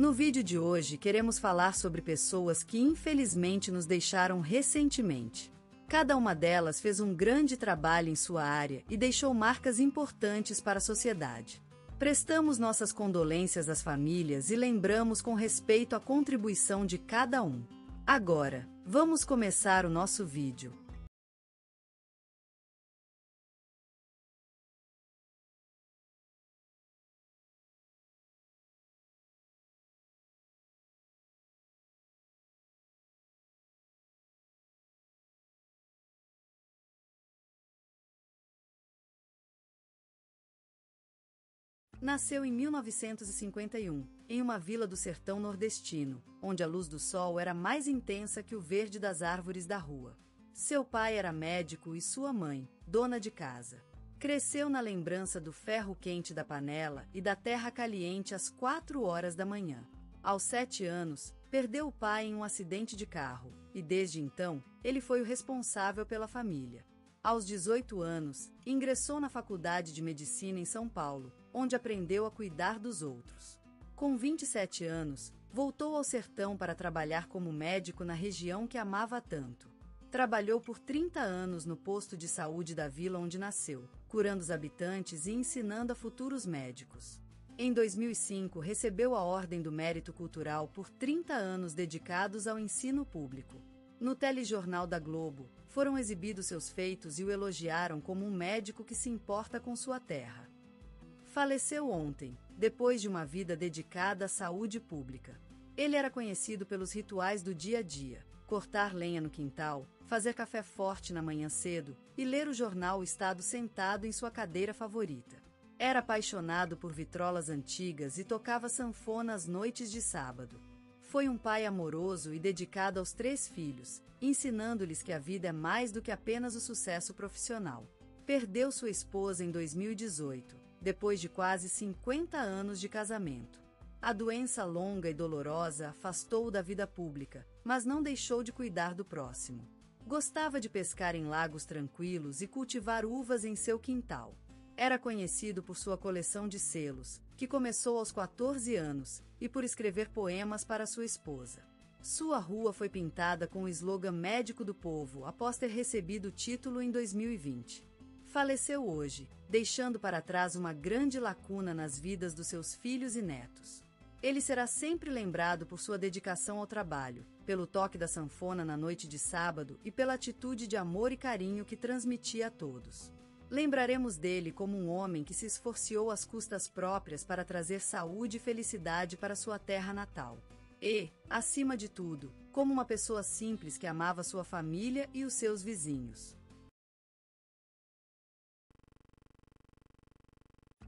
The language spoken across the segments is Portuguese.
No vídeo de hoje queremos falar sobre pessoas que infelizmente nos deixaram recentemente. Cada uma delas fez um grande trabalho em sua área e deixou marcas importantes para a sociedade. Prestamos nossas condolências às famílias e lembramos com respeito a contribuição de cada um. Agora, vamos começar o nosso vídeo. Nasceu em 1951, em uma vila do sertão nordestino, onde a luz do sol era mais intensa que o verde das árvores da rua. Seu pai era médico e sua mãe, dona de casa. Cresceu na lembrança do ferro quente da panela e da terra caliente às 4 horas da manhã. Aos 7 anos, perdeu o pai em um acidente de carro, e desde então, ele foi o responsável pela família. Aos 18 anos, ingressou na Faculdade de Medicina em São Paulo, onde aprendeu a cuidar dos outros. Com 27 anos, voltou ao sertão para trabalhar como médico na região que amava tanto. Trabalhou por 30 anos no posto de saúde da vila onde nasceu, curando os habitantes e ensinando a futuros médicos. Em 2005, recebeu a Ordem do Mérito Cultural por 30 anos dedicados ao ensino público. No telejornal da Globo, foram exibidos seus feitos e o elogiaram como um médico que se importa com sua terra. Faleceu ontem, depois de uma vida dedicada à saúde pública. Ele era conhecido pelos rituais do dia a dia: cortar lenha no quintal, fazer café forte na manhã cedo e ler o jornal O Estado sentado em sua cadeira favorita. Era apaixonado por vitrolas antigas e tocava sanfona às noites de sábado. Foi um pai amoroso e dedicado aos 3 filhos, ensinando-lhes que a vida é mais do que apenas o sucesso profissional. Perdeu sua esposa em 2018, depois de quase 50 anos de casamento. A doença longa e dolorosa afastou-o da vida pública, mas não deixou de cuidar do próximo. Gostava de pescar em lagos tranquilos e cultivar uvas em seu quintal. Era conhecido por sua coleção de selos, que começou aos 14 anos, e por escrever poemas para sua esposa. Sua rua foi pintada com o slogan Médico do Povo após ter recebido o título em 2020. Faleceu hoje, deixando para trás uma grande lacuna nas vidas dos seus filhos e netos. Ele será sempre lembrado por sua dedicação ao trabalho, pelo toque da sanfona na noite de sábado e pela atitude de amor e carinho que transmitia a todos. Lembraremos dele como um homem que se esforçou às custas próprias para trazer saúde e felicidade para sua terra natal. E, acima de tudo, como uma pessoa simples que amava sua família e os seus vizinhos.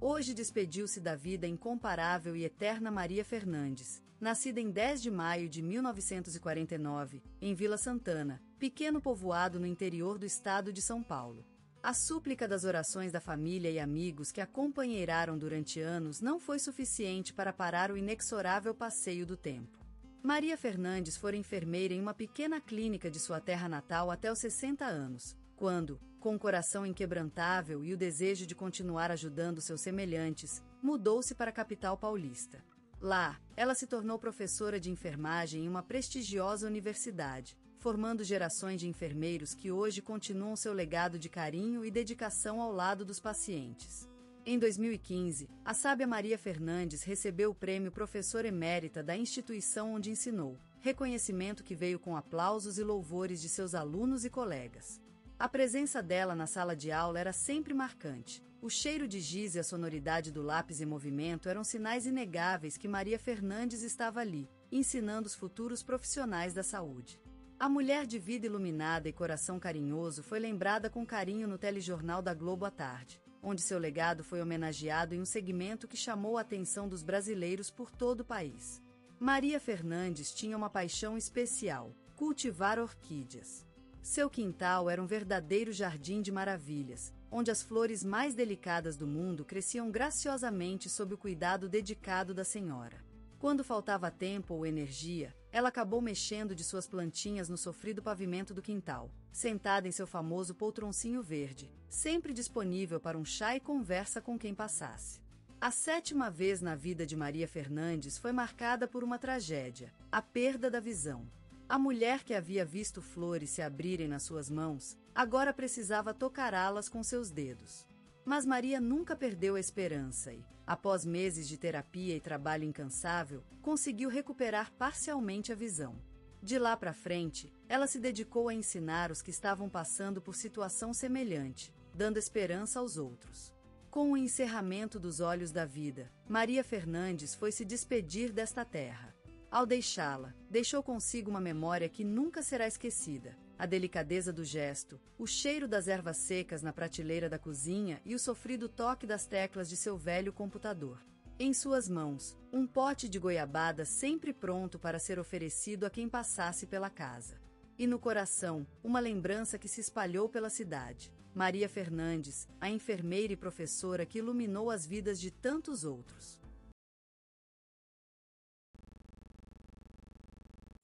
Hoje despediu-se da vida incomparável e eterna Maria Fernandes, nascida em 10 de maio de 1949, em Vila Santana, pequeno povoado no interior do estado de São Paulo. A súplica das orações da família e amigos que a companheiraram durante anos não foi suficiente para parar o inexorável passeio do tempo. Maria Fernandes fora enfermeira em uma pequena clínica de sua terra natal até os 60 anos, quando, com o coração inquebrantável e o desejo de continuar ajudando seus semelhantes, mudou-se para a capital paulista. Lá, ela se tornou professora de enfermagem em uma prestigiosa universidade, formando gerações de enfermeiros que hoje continuam seu legado de carinho e dedicação ao lado dos pacientes. Em 2015, a sábia Maria Fernandes recebeu o prêmio Professora Emérita da instituição onde ensinou, reconhecimento que veio com aplausos e louvores de seus alunos e colegas. A presença dela na sala de aula era sempre marcante. O cheiro de giz e a sonoridade do lápis em movimento eram sinais inegáveis que Maria Fernandes estava ali, ensinando os futuros profissionais da saúde. A mulher de vida iluminada e coração carinhoso foi lembrada com carinho no telejornal da Globo à tarde, onde seu legado foi homenageado em um segmento que chamou a atenção dos brasileiros por todo o país. Maria Fernandes tinha uma paixão especial: cultivar orquídeas. Seu quintal era um verdadeiro jardim de maravilhas, onde as flores mais delicadas do mundo cresciam graciosamente sob o cuidado dedicado da senhora. Quando faltava tempo ou energia, ela acabou mexendo de suas plantinhas no sofrido pavimento do quintal, sentada em seu famoso poltroncinho verde, sempre disponível para um chá e conversa com quem passasse. A sétima vez na vida de Maria Fernandes foi marcada por uma tragédia, a perda da visão. A mulher que havia visto flores se abrirem nas suas mãos, agora precisava tocará-las com seus dedos. Mas Maria nunca perdeu a esperança e, após meses de terapia e trabalho incansável, conseguiu recuperar parcialmente a visão. De lá para frente, ela se dedicou a ensinar os que estavam passando por situação semelhante, dando esperança aos outros. Com o encerramento dos olhos da vida, Maria Fernandes foi se despedir desta terra. Ao deixá-la, deixou consigo uma memória que nunca será esquecida: a delicadeza do gesto, o cheiro das ervas secas na prateleira da cozinha e o sofrido toque das teclas de seu velho computador. Em suas mãos, um pote de goiabada sempre pronto para ser oferecido a quem passasse pela casa. E no coração, uma lembrança que se espalhou pela cidade: Maria Fernandes, a enfermeira e professora que iluminou as vidas de tantos outros.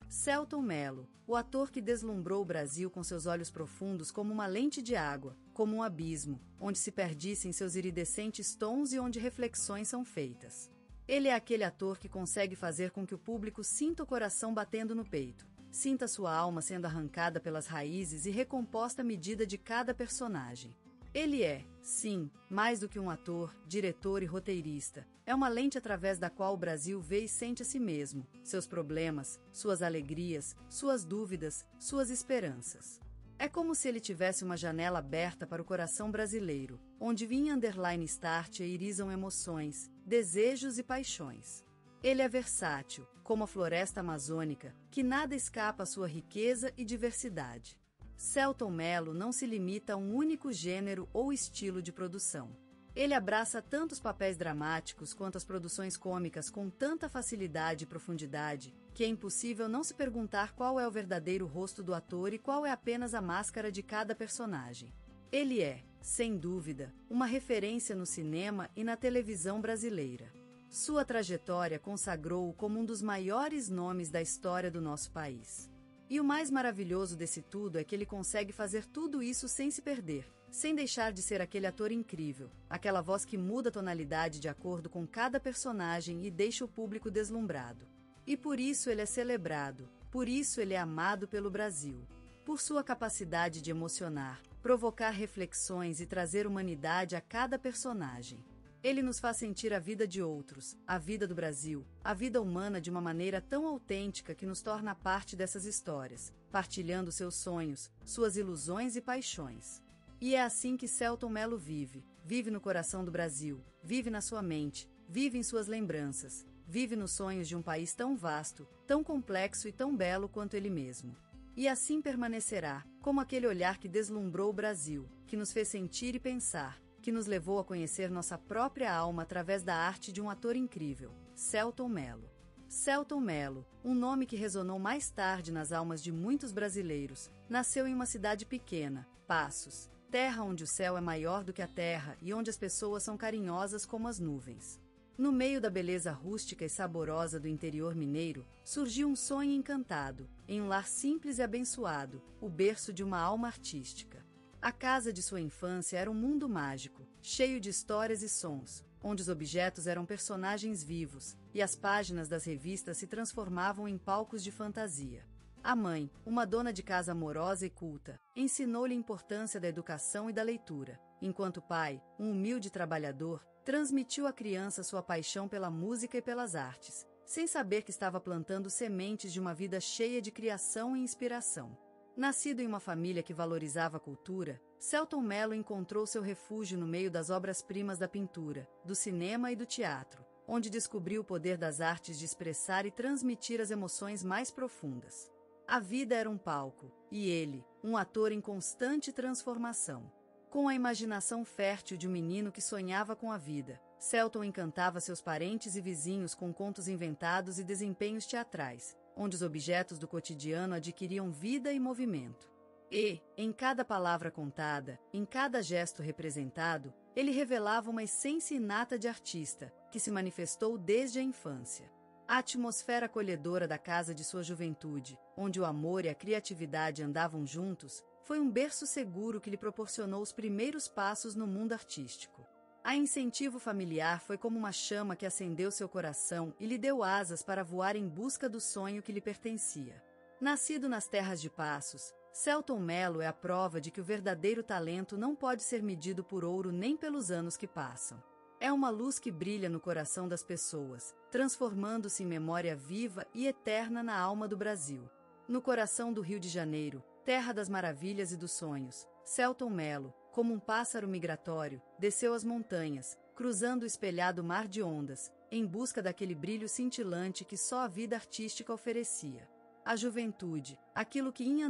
Selton Mello, o ator que deslumbrou o Brasil com seus olhos profundos como uma lente de água, como um abismo, onde se perdissem seus iridescentes tons e onde reflexões são feitas. Ele é aquele ator que consegue fazer com que o público sinta o coração batendo no peito, sinta sua alma sendo arrancada pelas raízes e recomposta à medida de cada personagem. Ele é, sim, mais do que um ator, diretor e roteirista. É uma lente através da qual o Brasil vê e sente a si mesmo, seus problemas, suas alegrias, suas dúvidas, suas esperanças. É como se ele tivesse uma janela aberta para o coração brasileiro, onde vinha underline start e irisam emoções, desejos e paixões. Ele é versátil, como a floresta amazônica, que nada escapa à sua riqueza e diversidade. Selton Mello não se limita a um único gênero ou estilo de produção. Ele abraça tanto os papéis dramáticos quanto as produções cômicas com tanta facilidade e profundidade, que é impossível não se perguntar qual é o verdadeiro rosto do ator e qual é apenas a máscara de cada personagem. Ele é, sem dúvida, uma referência no cinema e na televisão brasileira. Sua trajetória consagrou-o como um dos maiores nomes da história do nosso país. E o mais maravilhoso desse tudo é que ele consegue fazer tudo isso sem se perder, sem deixar de ser aquele ator incrível, aquela voz que muda a tonalidade de acordo com cada personagem e deixa o público deslumbrado. E por isso ele é celebrado, por isso ele é amado pelo Brasil. Por sua capacidade de emocionar, provocar reflexões e trazer humanidade a cada personagem. Ele nos faz sentir a vida de outros, a vida do Brasil, a vida humana de uma maneira tão autêntica que nos torna parte dessas histórias, partilhando seus sonhos, suas ilusões e paixões. E é assim que Selton Mello vive, vive no coração do Brasil, vive na sua mente, vive em suas lembranças, vive nos sonhos de um país tão vasto, tão complexo e tão belo quanto ele mesmo. E assim permanecerá, como aquele olhar que deslumbrou o Brasil, que nos fez sentir e pensar, que nos levou a conhecer nossa própria alma através da arte de um ator incrível, Selton Mello. Selton Mello, um nome que ressonou mais tarde nas almas de muitos brasileiros, nasceu em uma cidade pequena, Passos, terra onde o céu é maior do que a terra e onde as pessoas são carinhosas como as nuvens. No meio da beleza rústica e saborosa do interior mineiro, surgiu um sonho encantado, em um lar simples e abençoado, o berço de uma alma artística. A casa de sua infância era um mundo mágico, cheio de histórias e sons, onde os objetos eram personagens vivos, e as páginas das revistas se transformavam em palcos de fantasia. A mãe, uma dona de casa amorosa e culta, ensinou-lhe a importância da educação e da leitura, enquanto o pai, um humilde trabalhador, transmitiu à criança sua paixão pela música e pelas artes, sem saber que estava plantando sementes de uma vida cheia de criação e inspiração. Nascido em uma família que valorizava a cultura, Selton Mello encontrou seu refúgio no meio das obras-primas da pintura, do cinema e do teatro, onde descobriu o poder das artes de expressar e transmitir as emoções mais profundas. A vida era um palco, e ele, um ator em constante transformação. Com a imaginação fértil de um menino que sonhava com a vida, Selton encantava seus parentes e vizinhos com contos inventados e desempenhos teatrais, onde os objetos do cotidiano adquiriam vida e movimento. E, em cada palavra contada, em cada gesto representado, ele revelava uma essência inata de artista, que se manifestou desde a infância. A atmosfera acolhedora da casa de sua juventude, onde o amor e a criatividade andavam juntos, foi um berço seguro que lhe proporcionou os primeiros passos no mundo artístico. A incentivo familiar foi como uma chama que acendeu seu coração e lhe deu asas para voar em busca do sonho que lhe pertencia. Nascido nas terras de Passos, Selton Mello é a prova de que o verdadeiro talento não pode ser medido por ouro nem pelos anos que passam. É uma luz que brilha no coração das pessoas, transformando-se em memória viva e eterna na alma do Brasil. No coração do Rio de Janeiro, terra das maravilhas e dos sonhos, Selton Mello, como um pássaro migratório, desceu as montanhas, cruzando o espelhado mar de ondas, em busca daquele brilho cintilante que só a vida artística oferecia. A juventude, aquilo que em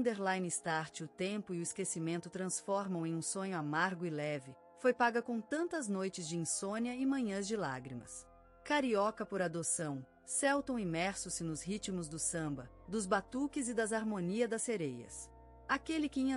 _start o tempo e o esquecimento transformam em um sonho amargo e leve, foi paga com tantas noites de insônia e manhãs de lágrimas. Carioca por adoção, Selton imerso-se nos ritmos do samba, dos batuques e das harmonias das sereias. Aquele que em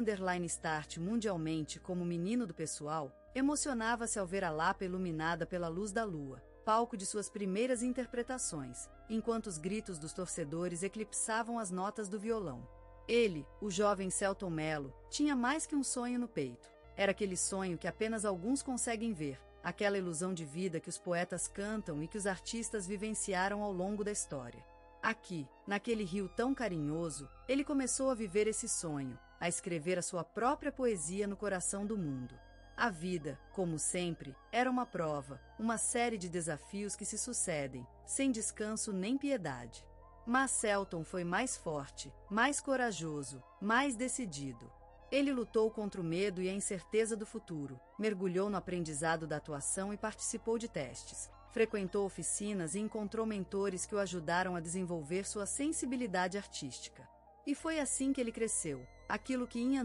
_start mundialmente como menino do pessoal, emocionava-se ao ver a Lapa iluminada pela luz da lua, palco de suas primeiras interpretações, enquanto os gritos dos torcedores eclipsavam as notas do violão. Ele, o jovem Selton Mello, tinha mais que um sonho no peito. Era aquele sonho que apenas alguns conseguem ver, aquela ilusão de vida que os poetas cantam e que os artistas vivenciaram ao longo da história. Aqui, naquele rio tão carinhoso, ele começou a viver esse sonho, a escrever a sua própria poesia no coração do mundo. A vida, como sempre, era uma prova, uma série de desafios que se sucedem, sem descanso nem piedade. Mas Selton foi mais forte, mais corajoso, mais decidido. Ele lutou contra o medo e a incerteza do futuro, mergulhou no aprendizado da atuação e participou de testes, frequentou oficinas e encontrou mentores que o ajudaram a desenvolver sua sensibilidade artística. E foi assim que ele cresceu, aquilo que em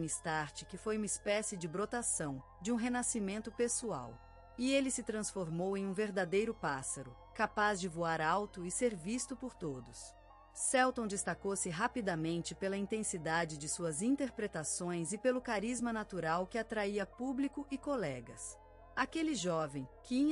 _start que foi uma espécie de brotação, de um renascimento pessoal. E ele se transformou em um verdadeiro pássaro, capaz de voar alto e ser visto por todos. Selton destacou-se rapidamente pela intensidade de suas interpretações e pelo carisma natural que atraía público e colegas. Aquele jovem, que em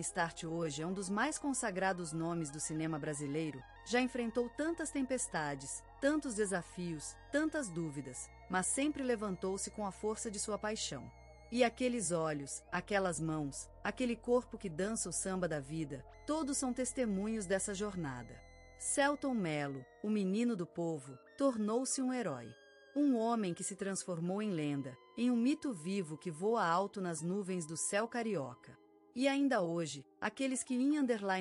_start hoje é um dos mais consagrados nomes do cinema brasileiro, já enfrentou tantas tempestades, tantos desafios, tantas dúvidas, mas sempre levantou-se com a força de sua paixão. E aqueles olhos, aquelas mãos, aquele corpo que dança o samba da vida, todos são testemunhos dessa jornada. Selton Mello, o menino do povo, tornou-se um herói. Um homem que se transformou em lenda, em um mito vivo que voa alto nas nuvens do céu carioca. E ainda hoje, aqueles que em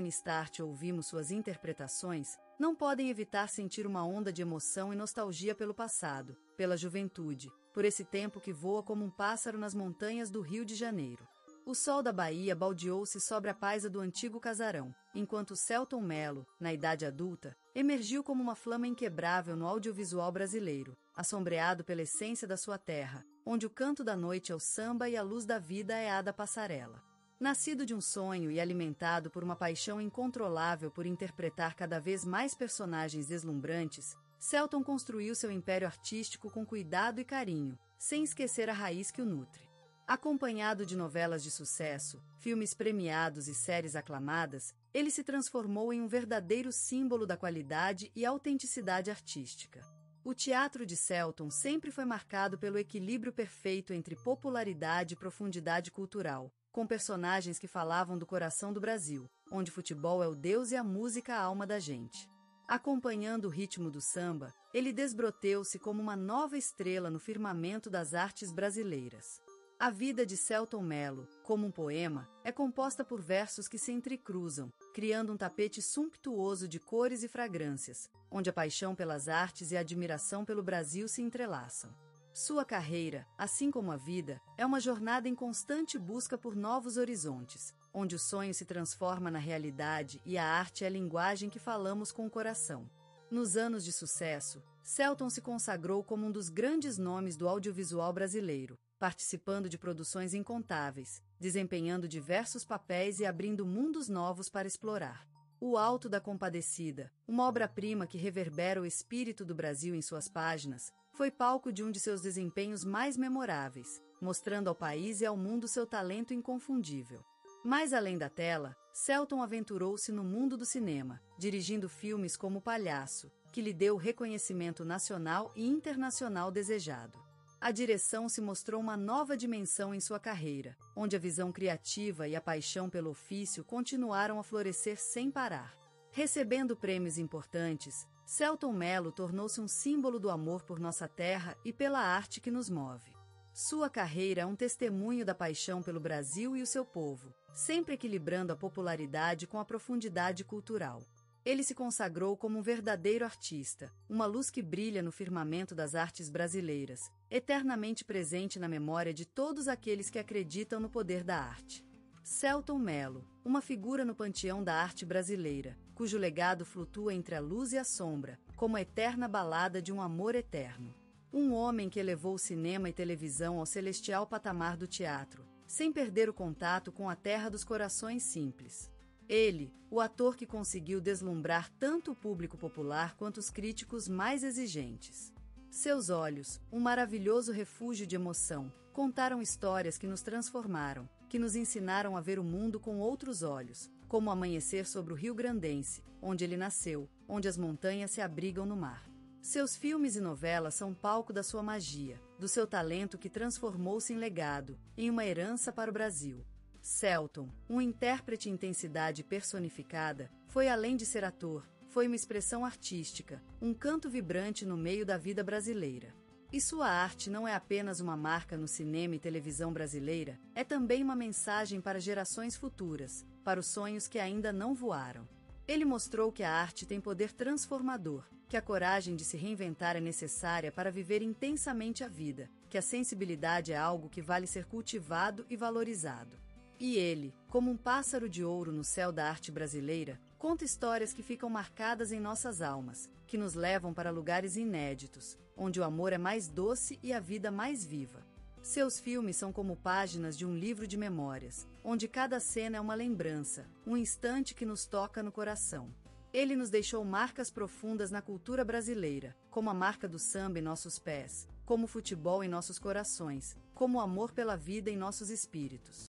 _start ouvimos suas interpretações, não podem evitar sentir uma onda de emoção e nostalgia pelo passado, pela juventude, por esse tempo que voa como um pássaro nas montanhas do Rio de Janeiro. O sol da Bahia baldeou-se sobre a paisa do antigo casarão, enquanto Selton Mello, na idade adulta, emergiu como uma flama inquebrável no audiovisual brasileiro, assombreado pela essência da sua terra, onde o canto da noite é o samba e a luz da vida é a da passarela. Nascido de um sonho e alimentado por uma paixão incontrolável por interpretar cada vez mais personagens deslumbrantes, Selton construiu seu império artístico com cuidado e carinho, sem esquecer a raiz que o nutre. Acompanhado de novelas de sucesso, filmes premiados e séries aclamadas, ele se transformou em um verdadeiro símbolo da qualidade e autenticidade artística. O teatro de Selton sempre foi marcado pelo equilíbrio perfeito entre popularidade e profundidade cultural, com personagens que falavam do coração do Brasil, onde futebol é o Deus e a música a alma da gente. Acompanhando o ritmo do samba, ele desbroteu-se como uma nova estrela no firmamento das artes brasileiras. A vida de Selton Mello, como um poema, é composta por versos que se entrecruzam, criando um tapete sumptuoso de cores e fragrâncias, onde a paixão pelas artes e a admiração pelo Brasil se entrelaçam. Sua carreira, assim como a vida, é uma jornada em constante busca por novos horizontes, onde o sonho se transforma na realidade e a arte é a linguagem que falamos com o coração. Nos anos de sucesso, Selton se consagrou como um dos grandes nomes do audiovisual brasileiro, participando de produções incontáveis, desempenhando diversos papéis e abrindo mundos novos para explorar. O Alto da Compadecida, uma obra-prima que reverbera o espírito do Brasil em suas páginas, foi palco de um de seus desempenhos mais memoráveis, mostrando ao país e ao mundo seu talento inconfundível. Mais além da tela, Selton aventurou-se no mundo do cinema, dirigindo filmes como Palhaço, que lhe deu o reconhecimento nacional e internacional desejado. A direção se mostrou uma nova dimensão em sua carreira, onde a visão criativa e a paixão pelo ofício continuaram a florescer sem parar. Recebendo prêmios importantes, Selton Mello tornou-se um símbolo do amor por nossa terra e pela arte que nos move. Sua carreira é um testemunho da paixão pelo Brasil e o seu povo, sempre equilibrando a popularidade com a profundidade cultural. Ele se consagrou como um verdadeiro artista, uma luz que brilha no firmamento das artes brasileiras, eternamente presente na memória de todos aqueles que acreditam no poder da arte. Selton Mello, uma figura no panteão da arte brasileira, cujo legado flutua entre a luz e a sombra, como a eterna balada de um amor eterno. Um homem que elevou o cinema e televisão ao celestial patamar do teatro, sem perder o contato com a terra dos corações simples. Ele, o ator que conseguiu deslumbrar tanto o público popular quanto os críticos mais exigentes. Seus olhos, um maravilhoso refúgio de emoção, contaram histórias que nos transformaram, que nos ensinaram a ver o mundo com outros olhos, como o amanhecer sobre o Rio Grandense, onde ele nasceu, onde as montanhas se abrigam no mar. Seus filmes e novelas são palco da sua magia, do seu talento que transformou-se em legado, em uma herança para o Brasil. Selton, um intérprete intensidade personificada, foi além de ser ator, foi uma expressão artística, um canto vibrante no meio da vida brasileira. E sua arte não é apenas uma marca no cinema e televisão brasileira, é também uma mensagem para gerações futuras, para os sonhos que ainda não voaram. Ele mostrou que a arte tem poder transformador, que a coragem de se reinventar é necessária para viver intensamente a vida, que a sensibilidade é algo que vale ser cultivado e valorizado. E ele, como um pássaro de ouro no céu da arte brasileira, conta histórias que ficam marcadas em nossas almas, que nos levam para lugares inéditos, onde o amor é mais doce e a vida mais viva. Seus filmes são como páginas de um livro de memórias, onde cada cena é uma lembrança, um instante que nos toca no coração. Ele nos deixou marcas profundas na cultura brasileira, como a marca do samba em nossos pés, como o futebol em nossos corações, como o amor pela vida em nossos espíritos.